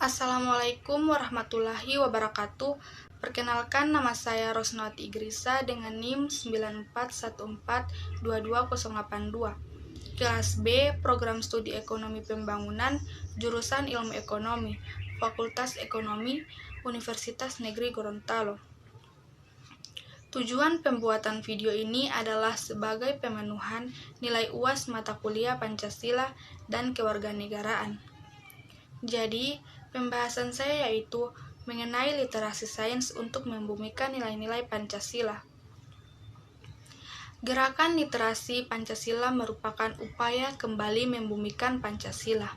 Assalamualaikum warahmatullahi wabarakatuh. Perkenalkan, nama saya Rosnawati Igrisa dengan NIM 9414222082. Kelas B, Program Studi Ekonomi Pembangunan, jurusan Ilmu Ekonomi, Fakultas Ekonomi, Universitas Negeri Gorontalo. Tujuan pembuatan video ini adalah sebagai pemenuhan nilai UAS mata kuliah Pancasila dan Kewarganegaraan. Jadi, pembahasan saya yaitu mengenai literasi sains untuk membumikan nilai-nilai Pancasila. Gerakan literasi Pancasila merupakan upaya kembali membumikan Pancasila.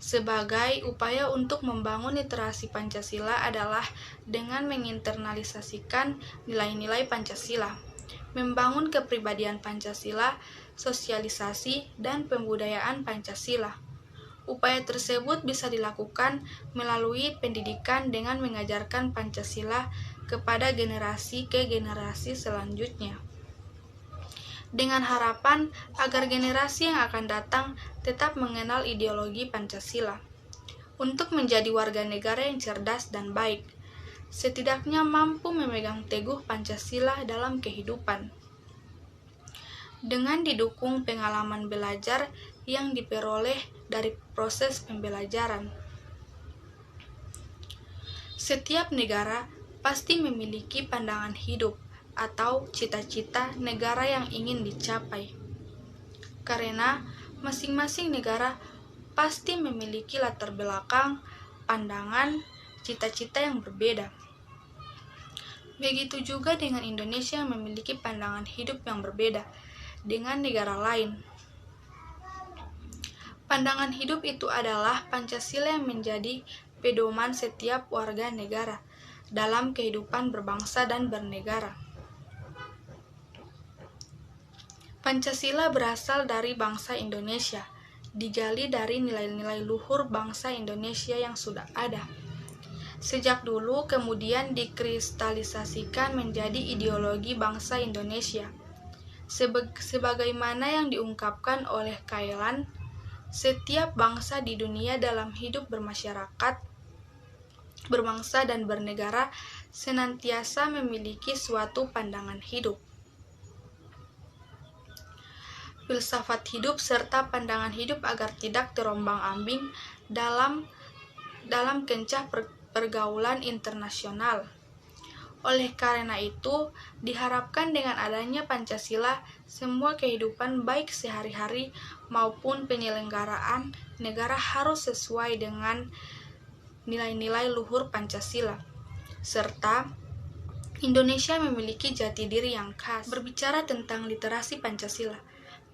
Sebagai upaya untuk membangun literasi Pancasila adalah dengan menginternalisasikan nilai-nilai Pancasila, membangun kepribadian Pancasila, sosialisasi, dan pembudayaan Pancasila. Upaya tersebut bisa dilakukan melalui pendidikan dengan mengajarkan Pancasila kepada generasi ke generasi selanjutnya, dengan harapan agar generasi yang akan datang tetap mengenal ideologi Pancasila. Untuk menjadi warga negara yang cerdas dan baik, setidaknya mampu memegang teguh Pancasila dalam kehidupan. Dengan didukung pengalaman belajar yang diperoleh dari proses pembelajaran. Setiap negara pasti memiliki pandangan hidup atau cita-cita negara yang ingin dicapai. Karena masing-masing negara pasti memiliki latar belakang, pandangan, cita-cita yang berbeda. Begitu juga dengan Indonesia yang memiliki pandangan hidup yang berbeda dengan negara lain. Pandangan hidup itu adalah Pancasila yang menjadi pedoman setiap warga negara dalam kehidupan berbangsa dan bernegara. Pancasila berasal dari bangsa Indonesia, digali dari nilai-nilai luhur bangsa Indonesia yang sudah ada. Sejak dulu kemudian dikristalisasikan menjadi ideologi bangsa Indonesia. Sebagaimana yang diungkapkan oleh Kailan, setiap bangsa di dunia dalam hidup bermasyarakat, berbangsa dan bernegara senantiasa memiliki suatu pandangan hidup, filsafat hidup serta pandangan hidup agar tidak terombang-ambing dalam kencah pergaulan internasional. Oleh karena itu, diharapkan dengan adanya Pancasila, semua kehidupan baik sehari-hari maupun penyelenggaraan negara harus sesuai dengan nilai-nilai luhur Pancasila, serta Indonesia memiliki jati diri yang khas. Berbicara tentang literasi Pancasila,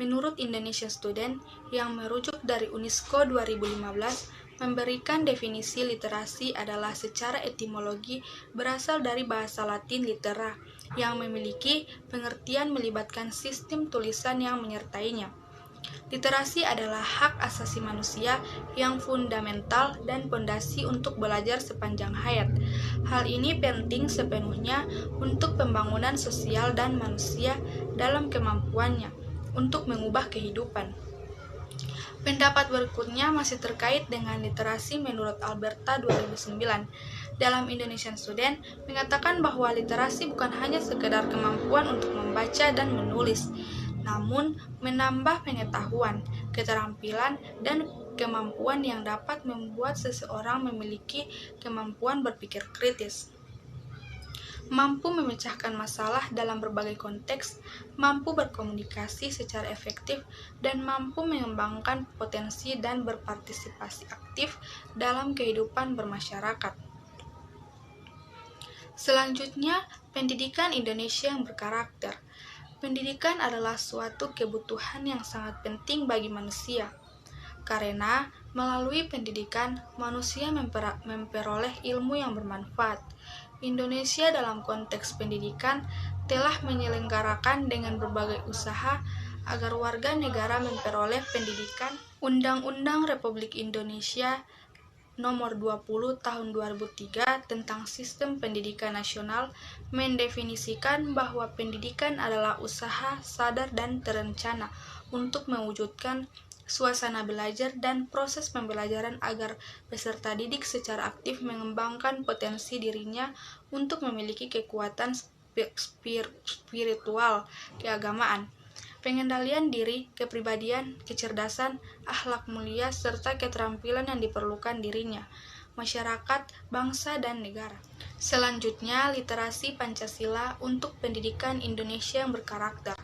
menurut Indonesian Student yang merujuk dari UNESCO 2015, memberikan definisi literasi adalah secara etimologi berasal dari bahasa Latin litera, yang memiliki pengertian melibatkan sistem tulisan yang menyertainya. Literasi adalah hak asasi manusia yang fundamental dan pondasi untuk belajar sepanjang hayat. Hal ini penting sepenuhnya untuk pembangunan sosial dan manusia dalam kemampuannya untuk mengubah kehidupan. Pendapat berikutnya masih terkait dengan literasi menurut Alberta 2009. Dalam Indonesian Student mengatakan bahwa literasi bukan hanya sekedar kemampuan untuk membaca dan menulis, namun menambah pengetahuan, keterampilan, dan kemampuan yang dapat membuat seseorang memiliki kemampuan berpikir kritis, mampu memecahkan masalah dalam berbagai konteks, mampu berkomunikasi secara efektif, dan mampu mengembangkan potensi dan berpartisipasi aktif dalam kehidupan bermasyarakat. Selanjutnya, pendidikan Indonesia yang berkarakter. Pendidikan adalah suatu kebutuhan yang sangat penting bagi manusia, karena melalui pendidikan manusia memperoleh ilmu yang bermanfaat. Indonesia dalam konteks pendidikan telah menyelenggarakan dengan berbagai usaha agar warga negara memperoleh pendidikan. Undang-Undang Republik Indonesia Nomor 20 Tahun 2003 tentang Sistem Pendidikan Nasional mendefinisikan bahwa pendidikan adalah usaha sadar dan terencana untuk mewujudkan suasana belajar dan proses pembelajaran agar peserta didik secara aktif mengembangkan potensi dirinya untuk memiliki kekuatan spiritual, keagamaan, pengendalian diri, kepribadian, kecerdasan, akhlak mulia, serta keterampilan yang diperlukan dirinya, masyarakat, bangsa, dan negara. Selanjutnya, literasi Pancasila untuk pendidikan Indonesia yang berkarakter.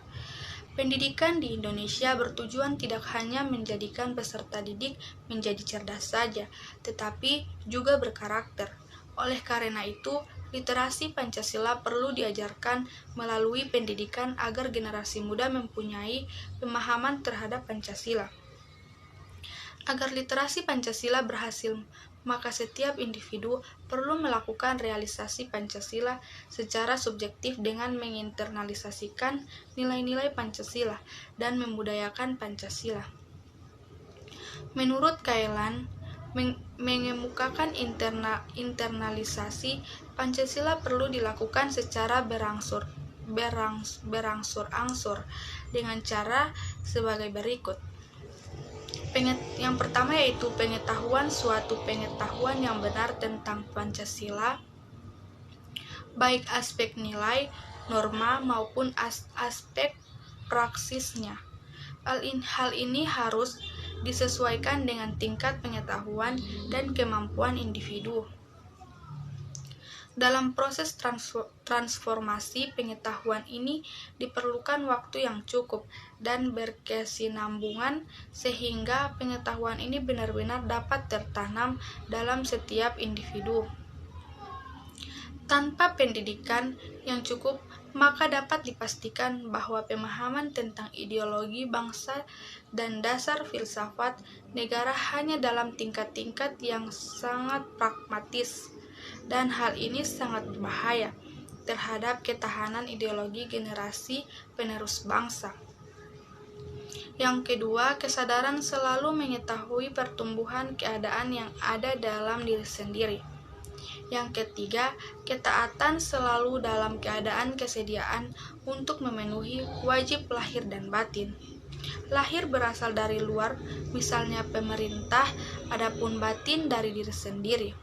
Pendidikan di Indonesia bertujuan tidak hanya menjadikan peserta didik menjadi cerdas saja, tetapi juga berkarakter. Oleh karena itu, literasi Pancasila perlu diajarkan melalui pendidikan agar generasi muda mempunyai pemahaman terhadap Pancasila. Agar literasi Pancasila berhasil, maka setiap individu perlu melakukan realisasi Pancasila secara subjektif dengan menginternalisasikan nilai-nilai Pancasila dan membudayakan Pancasila. Menurut Kailan, mengemukakan internalisasi Pancasila perlu dilakukan secara berangsur-angsur dengan cara sebagai berikut. Yang pertama yaitu suatu pengetahuan yang benar tentang Pancasila, baik aspek nilai, norma, maupun aspek praksisnya. Hal ini harus disesuaikan dengan tingkat pengetahuan dan kemampuan individu. Dalam proses transformasi pengetahuan ini diperlukan waktu yang cukup dan berkesinambungan sehingga pengetahuan ini benar-benar dapat tertanam dalam setiap individu. Tanpa pendidikan yang cukup, maka dapat dipastikan bahwa pemahaman tentang ideologi bangsa dan dasar filsafat negara hanya dalam tingkat-tingkat yang sangat pragmatis, dan hal ini sangat berbahaya terhadap ketahanan ideologi generasi penerus bangsa. Yang kedua, kesadaran selalu mengetahui pertumbuhan keadaan yang ada dalam diri sendiri. Yang ketiga, ketaatan selalu dalam keadaan kesediaan untuk memenuhi wajib lahir dan batin. Lahir berasal dari luar, misalnya pemerintah, adapun batin dari diri sendiri.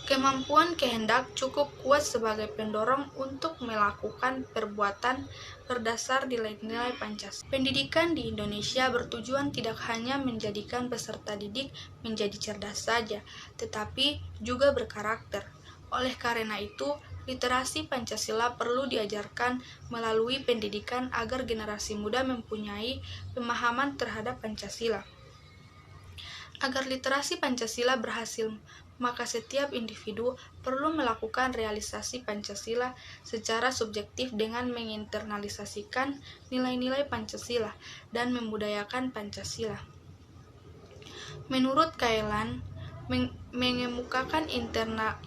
Kemampuan kehendak cukup kuat sebagai pendorong untuk melakukan perbuatan berdasar nilai-nilai Pancasila. Pendidikan di Indonesia bertujuan tidak hanya menjadikan peserta didik menjadi cerdas saja, tetapi juga berkarakter. Oleh karena itu, literasi Pancasila perlu diajarkan melalui pendidikan agar generasi muda mempunyai pemahaman terhadap Pancasila. Agar literasi Pancasila berhasil, maka setiap individu perlu melakukan realisasi Pancasila secara subjektif dengan menginternalisasikan nilai-nilai Pancasila dan membudayakan Pancasila. Menurut Kailan, mengemukakan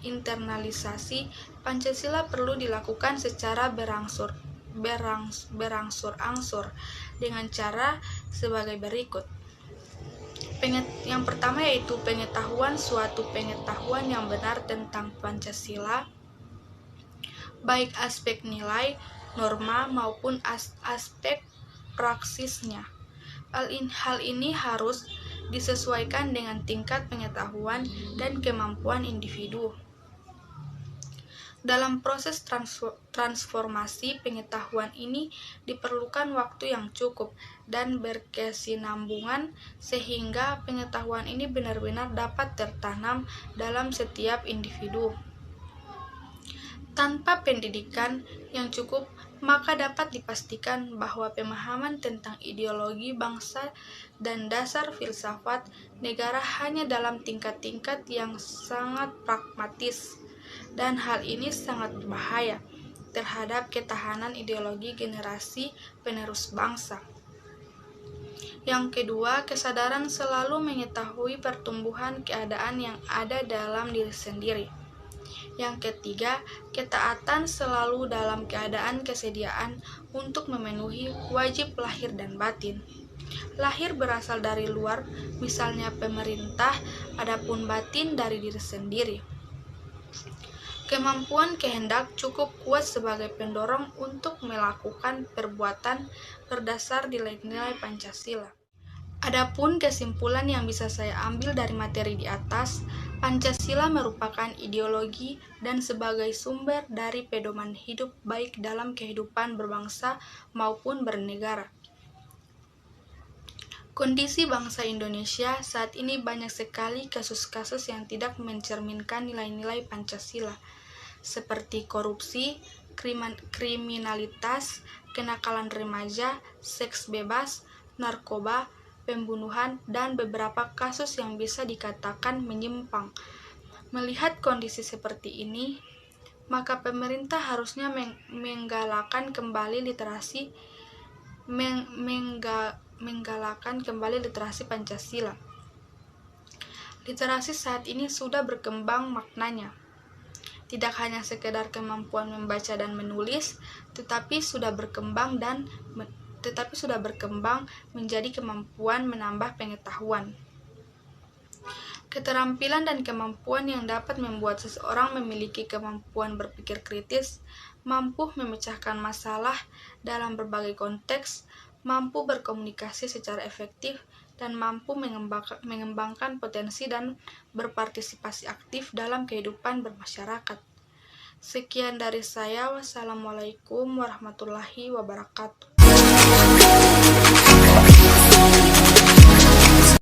internalisasi Pancasila perlu dilakukan secara berangsur-angsur dengan cara sebagai berikut. Yang pertama yaitu suatu pengetahuan yang benar tentang Pancasila, baik aspek nilai, norma, maupun aspek praksisnya. Hal ini harus disesuaikan dengan tingkat pengetahuan dan kemampuan individu. Dalam proses transformasi pengetahuan ini diperlukan waktu yang cukup dan berkesinambungan sehingga pengetahuan ini benar-benar dapat tertanam dalam setiap individu. Tanpa pendidikan yang cukup, maka dapat dipastikan bahwa pemahaman tentang ideologi bangsa dan dasar filsafat negara hanya dalam tingkat-tingkat yang sangat pragmatis, dan hal ini sangat berbahaya terhadap ketahanan ideologi generasi penerus bangsa. Yang kedua, kesadaran selalu mengetahui pertumbuhan keadaan yang ada dalam diri sendiri. Yang ketiga, ketaatan selalu dalam keadaan kesediaan untuk memenuhi wajib lahir dan batin. lahir berasal dari luar, misalnya pemerintah, adapun batin dari diri sendiri. Kemampuan kehendak cukup kuat sebagai pendorong untuk melakukan perbuatan berdasar nilai-nilai Pancasila. Adapun kesimpulan yang bisa saya ambil dari materi di atas, Pancasila merupakan ideologi dan sebagai sumber dari pedoman hidup baik dalam kehidupan berbangsa maupun bernegara. Kondisi bangsa Indonesia saat ini banyak sekali kasus-kasus yang tidak mencerminkan nilai-nilai Pancasila, seperti korupsi, kriminalitas, kenakalan remaja, seks bebas, narkoba, pembunuhan, dan beberapa kasus yang bisa dikatakan menyimpang. Melihat kondisi seperti ini, maka pemerintah harusnya menggalakkan kembali literasi Pancasila. Literasi saat ini sudah berkembang maknanya. Tidak hanya sekedar kemampuan membaca dan menulis, tetapi sudah berkembang menjadi kemampuan menambah pengetahuan. Keterampilan dan kemampuan yang dapat membuat seseorang memiliki kemampuan berpikir kritis, mampu memecahkan masalah dalam berbagai konteks, mampu berkomunikasi secara efektif, dan mampu mengembangkan potensi dan berpartisipasi aktif dalam kehidupan bermasyarakat. Sekian dari saya. Wassalamualaikum warahmatullahi wabarakatuh.